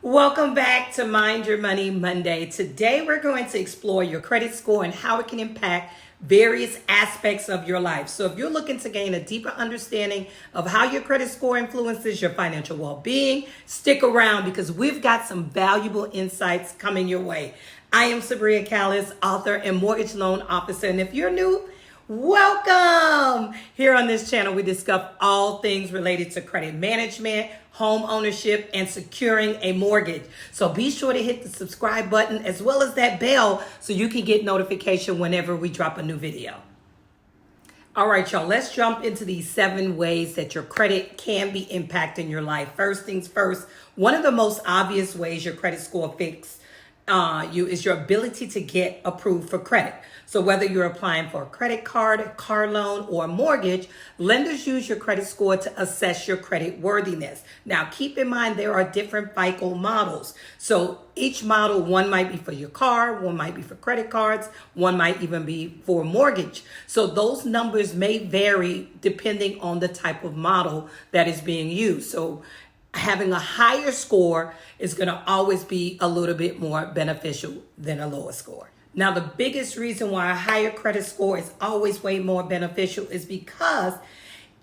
Welcome back to Mind Your Money Monday. Today we're going to explore your credit score and how it can impact various aspects of your life. So if you're looking to gain a deeper understanding of how your credit score influences your financial well-being, stick around because we've got some valuable insights coming your way. I am Sabriyah, Callis, author and mortgage loan officer. And if you're new, welcome! Here on this channel, we discuss all things related to credit management, home ownership, and securing a mortgage. So be sure to hit the subscribe button as well as that bell so you can get notification whenever we drop a new video. All right, y'all, let's jump into these 7 ways that your credit can be impacting your life. First things first, one of the most obvious ways your credit score affects you is your ability to get approved for credit. So whether you're applying for a credit card, a car loan, or a mortgage, lenders use your credit score to assess your credit worthiness. Now, keep in mind there are different FICO models. So each model, one might be for your car, one might be for credit cards, one might even be for mortgage. So those numbers may vary depending on the type of model that is being used. So having a higher score is going to always be a little bit more beneficial than a lower score. Now, the biggest reason why a higher credit score is always way more beneficial is because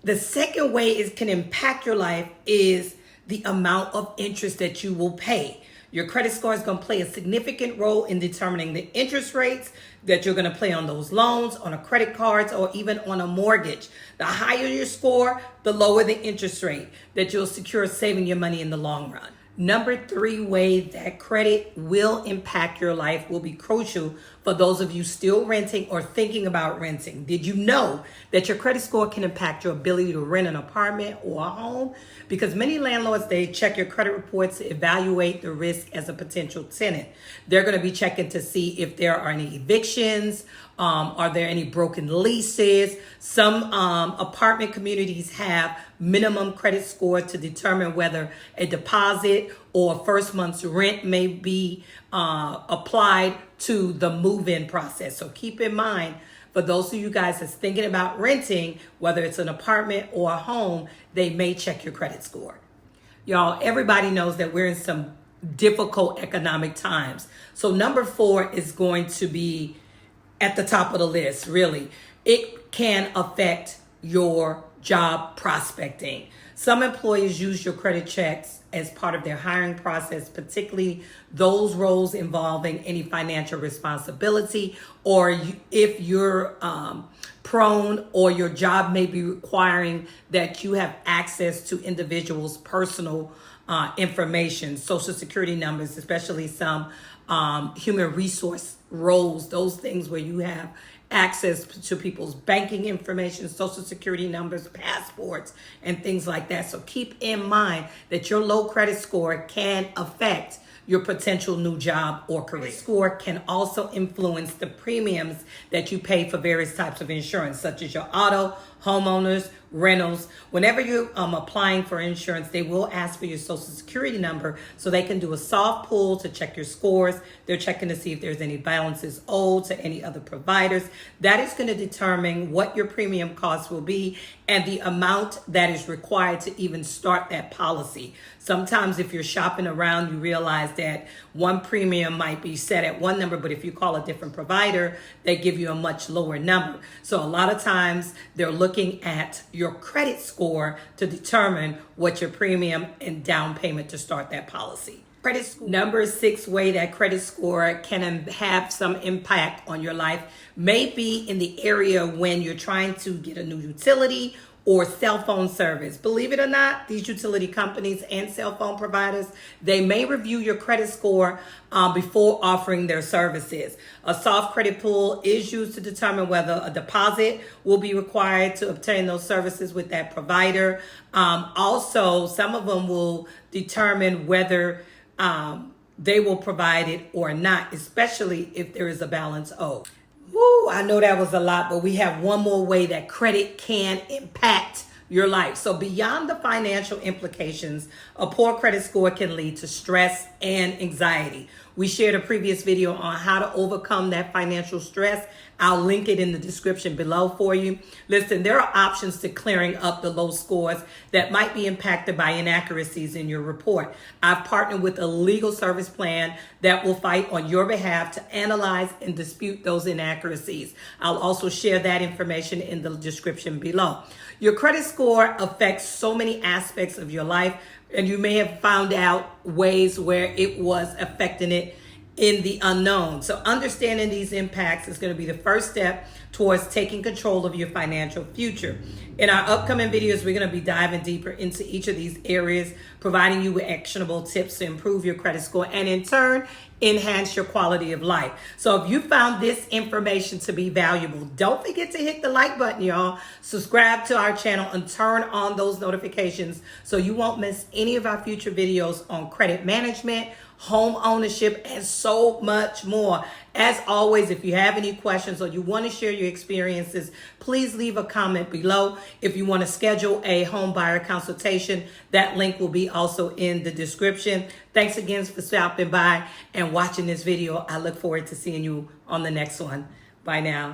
the second way it can impact your life is the amount of interest that you will pay. Your credit score is going to play a significant role in determining the interest rates that you're going to pay on those loans, on a credit cards, or even on a mortgage. The higher your score, the lower the interest rate that you'll secure saving your money in the long run. Number 3 way that credit will impact your life will be crucial for those of you still renting or thinking about renting. Did you know that your credit score can impact your ability to rent an apartment or a home? Because many landlords, they check your credit reports to evaluate the risk as a potential tenant. They're going to be checking to see if there are any evictions, are there any broken leases? Some apartment communities have minimum credit score to determine whether a deposit or first month's rent may be applied to the move-in process. So keep in mind, for those of you guys that's thinking about renting, whether it's an apartment or a home, they may check your credit score. Y'all, everybody knows that we're in some difficult economic times. So number 4 is going to be at the top of the list, really. It can affect your job prospecting. Some employers use your credit checks as part of their hiring process, particularly those roles involving any financial responsibility, or if you're prone or your job may be requiring that you have access to individuals' personal information, social security numbers, especially some human resource roles, those things where you have access to people's banking information, social security numbers, passports, and things like that. So keep in mind that your low credit score can affect your potential new job or career. Score can also influence the premiums that you pay for various types of insurance, such as your auto, homeowners, rentals. Whenever you're applying for insurance, they will ask for your social security number so they can do a soft pull to check your scores. They're checking to see if there's any balances owed to any other providers. That is going to determine what your premium costs will be and the amount that is required to even start that policy. Sometimes if you're shopping around, you realize that one premium might be set at one number, but if you call a different provider, they give you a much lower number. So a lot of times they're looking at your credit score to determine what your premium and down payment to start that policy. Credit score. Number 6 way that credit score can have some impact on your life may be in the area when you're trying to get a new utility or cell phone service. Believe it or not, these utility companies and cell phone providers, they may review your credit score before offering their services. A soft credit pull is used to determine whether a deposit will be required to obtain those services with that provider. Also, some of them will determine whether they will provide it or not, especially if there is a balance owed. Woo, I know that was a lot, but we have one more way that credit can impact your life. So beyond the financial implications, a poor credit score can lead to stress and anxiety, We shared a previous video on how to overcome that financial stress. I'll link it in the description below for you. Listen, there are options to clearing up the low scores that might be impacted by inaccuracies in your report. I've partnered with a legal service plan that will fight on your behalf to analyze and dispute those inaccuracies. I'll also share that information in the description below. Your credit score affects so many aspects of your life, and you may have found out ways where it was affecting it in the unknown. So understanding these impacts is going to be the first step towards taking control of your financial future. In our upcoming videos, we're going to be diving deeper into each of these areas, providing you with actionable tips to improve your credit score and in turn, enhance your quality of life. So if you found this information to be valuable, don't forget to hit the like button, y'all. Subscribe to our channel and turn on those notifications so you won't miss any of our future videos on credit management, home ownership, and so much more. As always, if you have any questions or you want to share your experiences, please leave a comment below. If you want to schedule a home buyer consultation, that link will be also in the description. Thanks again for stopping by and watching this video. I look forward to seeing you on the next one. Bye now.